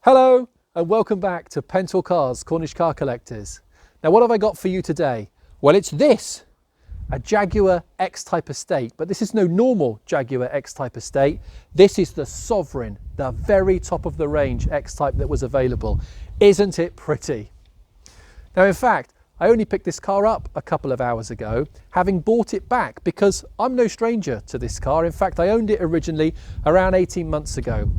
Hello and welcome back to Pentel Cars, Cornish Car Collectors. Now what have I got for you today? Well, it's this, a Jaguar X-Type Estate, but this is no normal Jaguar X-Type Estate. This is the Sovereign, the very top of the range X-Type that was available. Isn't it pretty? Now in fact, I only picked this car up a couple of hours ago, having bought it back because I'm no stranger to this car. In fact, I owned it originally around 18 months ago.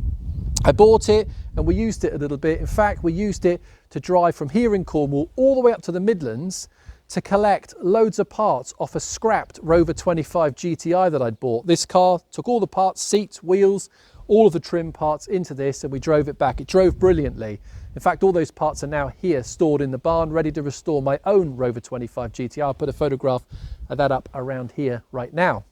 I bought it and we used it a little bit. In fact, we used it to drive from here in Cornwall all the way up to the Midlands to collect loads of parts off a scrapped Rover 25 GTI that I'd bought. This car took all the parts, seats, wheels, all of the trim parts into this, and we drove it back. It drove brilliantly. In fact, all those parts are now here stored in the barn, ready to restore my own Rover 25 GTI. I'll put a photograph of that up around here right now.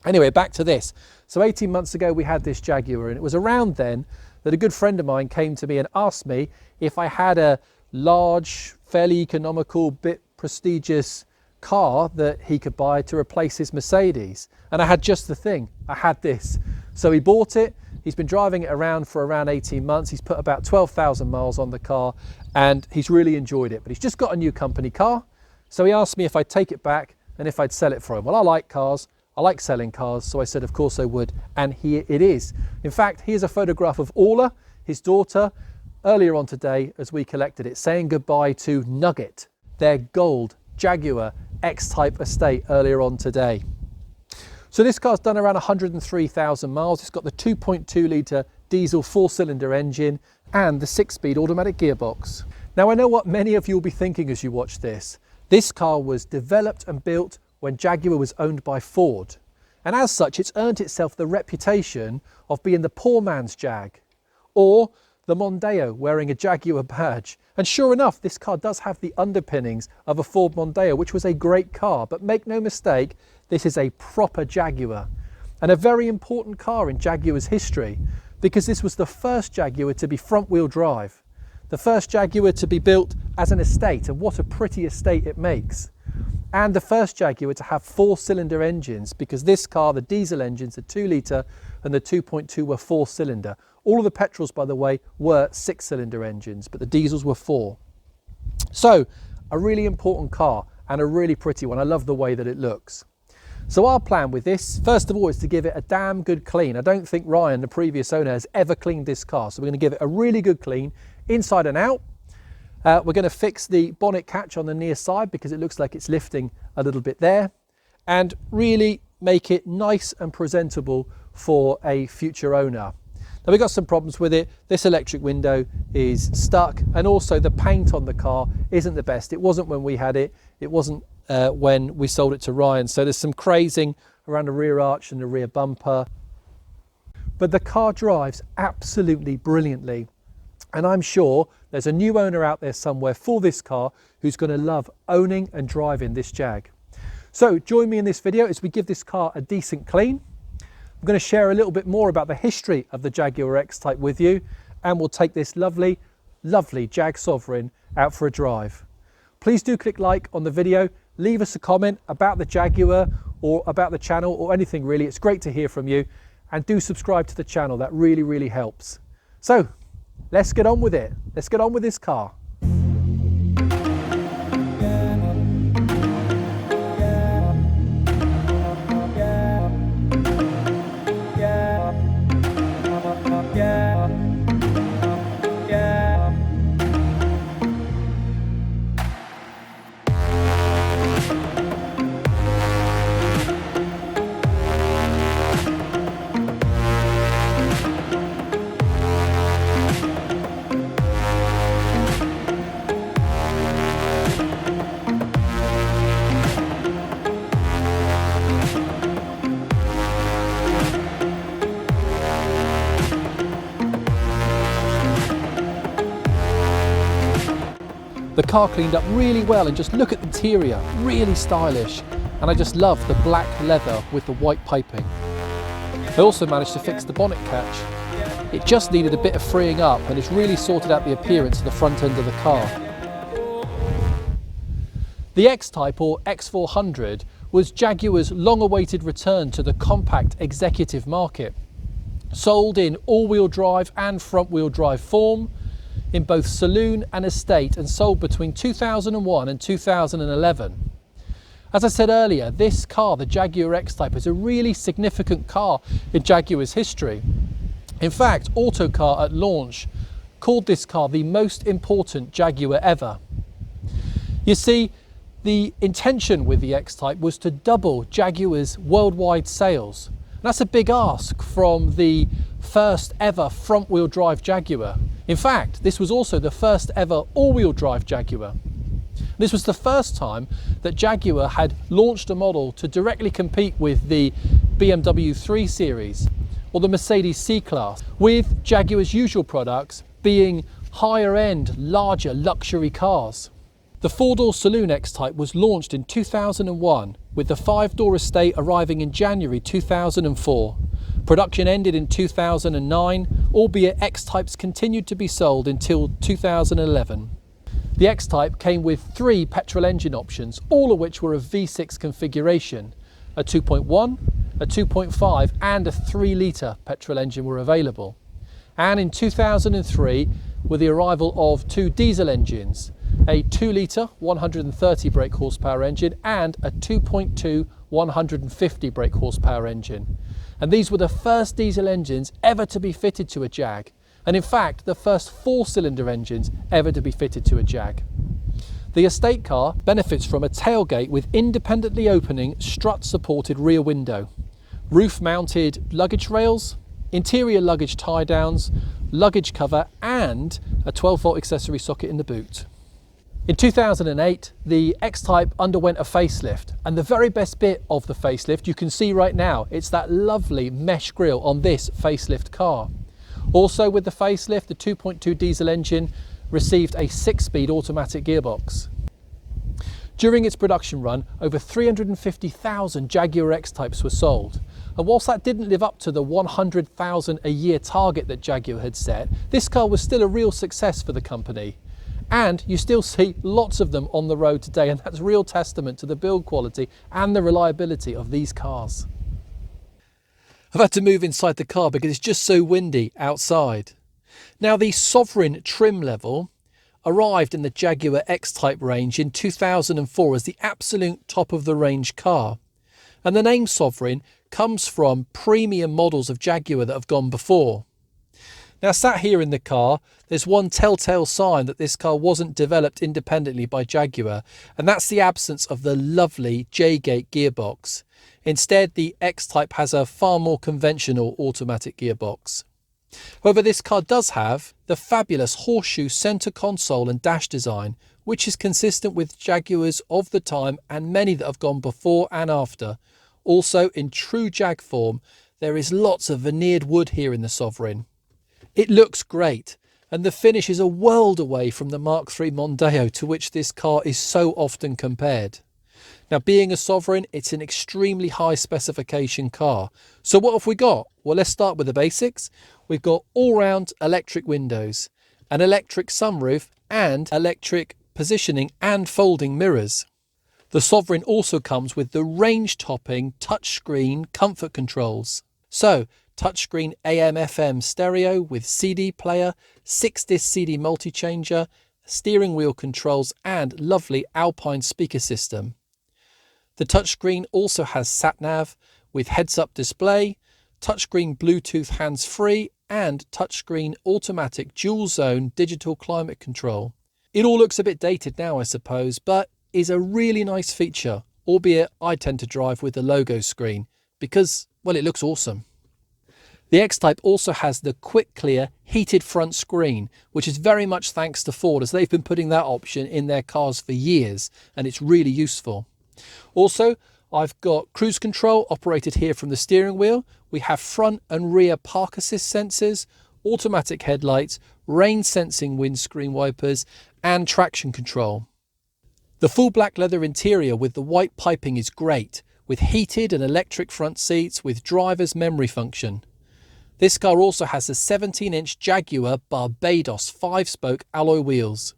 Anyway, back to this. So 18 months ago we had this Jaguar, and it was around then that a good friend of mine came to me and asked me if I had a large, fairly economical, bit prestigious car that he could buy to replace his Mercedes. And I had just the thing. I had this. So he bought it. He's been driving it around for around 18 months. He's put about 12,000 miles on the car and he's really enjoyed it. But he's just got a new company car. So he asked me if I'd take it back and if I'd sell it for him. Well, I like cars. I like selling cars, so I said of course I would, and here it is. In fact, here's a photograph of Orla, his daughter, earlier on today as we collected it, saying goodbye to Nugget, their gold Jaguar X-Type Estate earlier on today. So this car's done around 103,000 miles. It's got the 2.2 litre diesel 4-cylinder engine and the 6-speed automatic gearbox. Now I know what many of you will be thinking as you watch this. This car was developed and built when Jaguar was owned by Ford. And as such, it's earned itself the reputation of being the poor man's Jag, or the Mondeo wearing a Jaguar badge. And sure enough, this car does have the underpinnings of a Ford Mondeo, which was a great car, but make no mistake, this is a proper Jaguar. And a very important car in Jaguar's history, because this was the first Jaguar to be front-wheel drive, the first Jaguar to be built as an estate, and what a pretty estate it makes. And the first Jaguar to have 4-cylinder engines, because this car, the diesel engines, the 2 litre and the 2.2 were 4-cylinder. All of the petrols, by the way, were 6-cylinder engines, but the diesels were 4. So a really important car and a really pretty one. I love the way that it looks. So our plan with this, first of all, is to give it a damn good clean. I don't think Ryan, the previous owner, has ever cleaned this car. So we're going to give it a really good clean inside and out. We're going to fix the bonnet catch on the near side because it looks like it's lifting a little bit there, and really make it nice and presentable for a future owner. Now we've got some problems with it. This electric window is stuck, and also the paint on the car isn't the best. It wasn't when we had it. It wasn't when we sold it to Ryan. So there's some crazing around the rear arch and the rear bumper. But the car drives absolutely brilliantly. And I'm sure there's a new owner out there somewhere for this car who's going to love owning and driving this Jag. So join me in this video as we give this car a decent clean. I'm going to share a little bit more about the history of the Jaguar X-Type with you, and we'll take this lovely, lovely Jag Sovereign out for a drive. Please do click like on the video, leave us a comment about the Jaguar or about the channel or anything really. It's great to hear from you, and do subscribe to the channel. That really, really helps. So let's get on with it. Let's get on with this car. The car cleaned up really well, and just look at the interior, really stylish. And I just love the black leather with the white piping. I also managed to fix the bonnet catch. It just needed a bit of freeing up, and it's really sorted out the appearance of the front end of the car. The X-Type, or X400, was Jaguar's long-awaited return to the compact executive market. Sold in all-wheel drive and front-wheel drive form, in both saloon and estate, and sold between 2001 and 2011. As I said earlier, this car, the Jaguar X-Type, is a really significant car in Jaguar's history. In fact, Autocar at launch called this car the most important Jaguar ever. You see, the intention with the X-Type was to double Jaguar's worldwide sales. And that's a big ask from the first ever front-wheel drive Jaguar. In fact, this was also the first ever all-wheel drive Jaguar. This was the first time that Jaguar had launched a model to directly compete with the BMW 3 Series or the Mercedes C-Class, with Jaguar's usual products being higher-end, larger luxury cars. The four-door saloon X-Type was launched in 2001, with the five-door estate arriving in January 2004. Production ended in 2009, albeit X-Types continued to be sold until 2011. The X-Type came with three petrol engine options, all of which were a V6 configuration. A 2.1, a 2.5 and a 3-litre petrol engine were available. And in 2003, with the arrival of two diesel engines, a 2-litre 130 brake horsepower engine and a 2.2 150 brake horsepower engine. And these were the first diesel engines ever to be fitted to a Jag, and in fact the first 4-cylinder engines ever to be fitted to a Jag. The estate car benefits from a tailgate with independently opening strut supported rear window, roof mounted luggage rails, interior luggage tie downs, luggage cover and a 12-volt accessory socket in the boot. In 2008, the X-Type underwent a facelift, and the very best bit of the facelift you can see right now. It's that lovely mesh grille on this facelift car. Also with the facelift, the 2.2 diesel engine received a 6-speed automatic gearbox. During its production run, over 350,000 Jaguar X-Types were sold. And whilst that didn't live up to the 100,000 a year target that Jaguar had set, this car was still a real success for the company. And you still see lots of them on the road today, and that's a real testament to the build quality and the reliability of these cars. I've had to move inside the car because it's just so windy outside. Now, the Sovereign trim level arrived in the Jaguar X-Type range in 2004 as the absolute top of the range car. And the name Sovereign comes from premium models of Jaguar that have gone before. Now, sat here in the car, there's one telltale sign that this car wasn't developed independently by Jaguar, and that's the absence of the lovely J-gate gearbox. Instead, the X-Type has a far more conventional automatic gearbox. However, this car does have the fabulous horseshoe centre console and dash design, which is consistent with Jaguars of the time and many that have gone before and after. Also, in true Jag form, there is lots of veneered wood here in the Sovereign. It looks great, and the finish is a world away from the Mark III Mondeo, to which this car is so often compared. Now, being a Sovereign, it's an extremely high specification car. So what have we got? Well, let's start with the basics. We've got all-round electric windows, an electric sunroof and electric positioning and folding mirrors. The Sovereign also comes with the range-topping touchscreen comfort controls. So, touchscreen AM/FM stereo with CD player, 6-disc CD multi-changer, steering wheel controls and lovely Alpine speaker system. The touchscreen also has sat-nav with heads-up display, touchscreen Bluetooth hands-free and touchscreen automatic dual-zone digital climate control. It all looks a bit dated now, I suppose, but is a really nice feature, albeit I tend to drive with the logo screen because, well, it looks awesome. The X-Type also has the quick clear heated front screen, which is very much thanks to Ford, as they've been putting that option in their cars for years, and it's really useful. Also, I've got cruise control operated here from the steering wheel. We have front and rear park assist sensors, automatic headlights, rain sensing windscreen wipers, and traction control. The full black leather interior with the white piping is great, with heated and electric front seats with driver's memory function. This car also has the 17-inch Jaguar Barbados 5-spoke alloy wheels.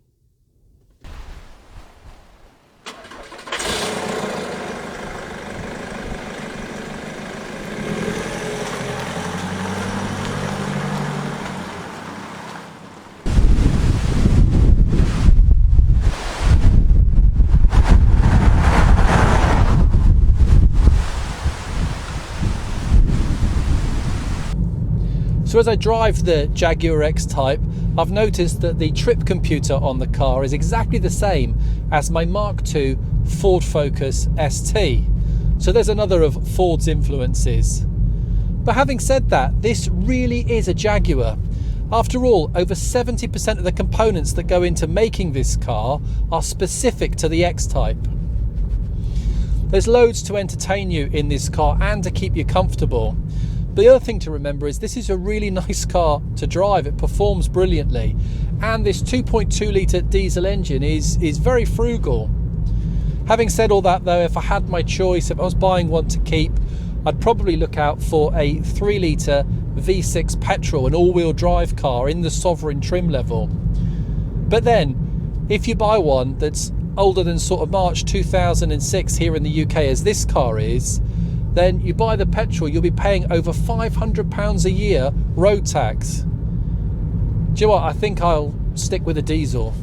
So as I drive the Jaguar X-Type, I've noticed that the trip computer on the car is exactly the same as my Mark II Ford Focus ST. So there's another of Ford's influences. But having said that, this really is a Jaguar. After all, over 70% of the components that go into making this car are specific to the X-Type. There's loads to entertain you in this car and to keep you comfortable. The other thing to remember is this is a really nice car to drive. It performs brilliantly. And this 2.2 litre diesel engine is very frugal. Having said all that though, if I had my choice, if I was buying one to keep, I'd probably look out for a 3 litre V6 petrol, an all-wheel drive car in the Sovereign trim level. But then, if you buy one that's older than sort of March 2006 here in the UK as this car is, then you buy the petrol, you'll be paying over £500 a year road tax. Do you know what, I think I'll stick with a diesel.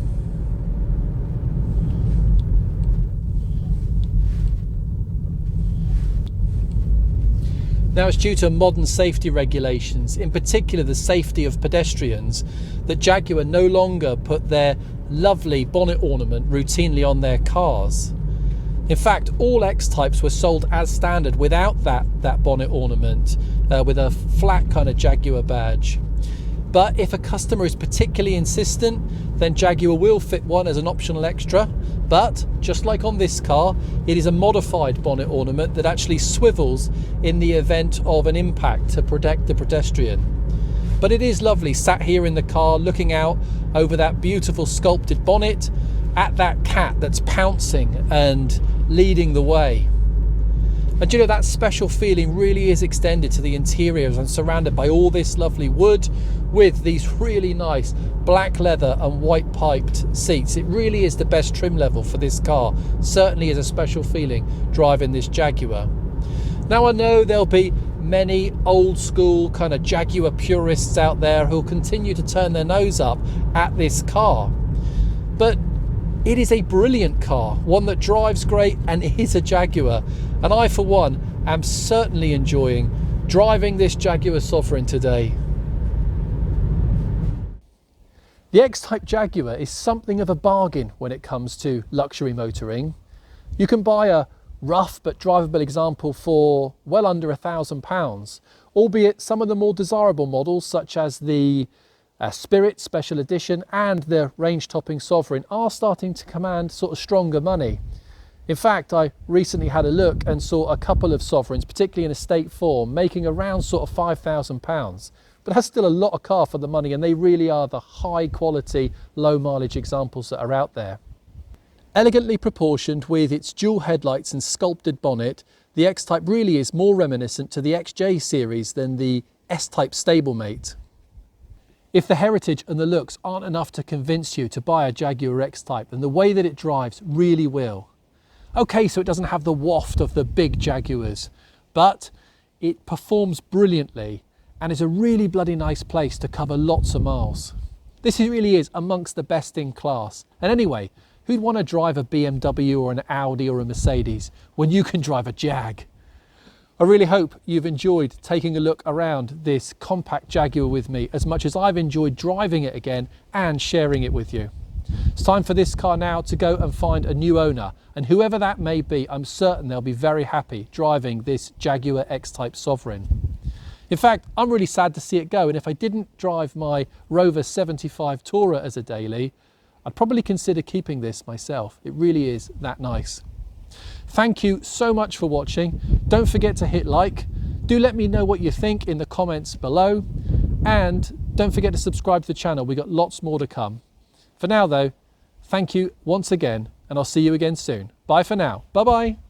Now, it's due to modern safety regulations, in particular the safety of pedestrians, that Jaguar no longer put their lovely bonnet ornament routinely on their cars. In fact, all X-Types were sold as standard without that bonnet ornament, with a flat kind of Jaguar badge. But if a customer is particularly insistent, then Jaguar will fit one as an optional extra. But just like on this car, it is a modified bonnet ornament that actually swivels in the event of an impact to protect the pedestrian. But it is lovely sat here in the car looking out over that beautiful sculpted bonnet at that cat that's pouncing and leading the way. And you know, that special feeling really is extended to the interiors and surrounded by all this lovely wood with these really nice black leather and white piped seats. It really is the best trim level for this car. Certainly is a special feeling driving this Jaguar. Now I know there'll be many old school kind of Jaguar purists out there who'll continue to turn their nose up at this car. But it is a brilliant car, one that drives great and is a Jaguar. And I, for one, am certainly enjoying driving this Jaguar Sovereign today. The X-Type Jaguar is something of a bargain when it comes to luxury motoring. You can buy a rough but drivable example for well under £1,000, albeit some of the more desirable models such as the Spirit Special Edition and the range-topping Sovereign are starting to command sort of stronger money. In fact, I recently had a look and saw a couple of Sovereigns, particularly in estate form, making around sort of £5,000. But that's still a lot of car for the money, and they really are the high quality, low mileage examples that are out there. Elegantly proportioned with its dual headlights and sculpted bonnet, the X-Type really is more reminiscent to the XJ series than the S-Type stablemate. If the heritage and the looks aren't enough to convince you to buy a Jaguar X-Type, then the way that it drives really will. Okay, so it doesn't have the waft of the big Jaguars, but it performs brilliantly and is a really bloody nice place to cover lots of miles. This really is amongst the best in class. And anyway, who'd want to drive a BMW or an Audi or a Mercedes when you can drive a Jag? I really hope you've enjoyed taking a look around this compact Jaguar with me as much as I've enjoyed driving it again and sharing it with you. It's time for this car now to go and find a new owner, and whoever that may be, I'm certain they'll be very happy driving this Jaguar X-Type Sovereign. In fact, I'm really sad to see it go, and if I didn't drive my Rover 75 Tourer as a daily, I'd probably consider keeping this myself. It really is that nice. Thank you so much for watching. Don't forget to hit like. Do let me know what you think in the comments below. And don't forget to subscribe to the channel. We've got lots more to come. For now though, thank you once again, and I'll see you again soon. Bye for now. Bye-bye.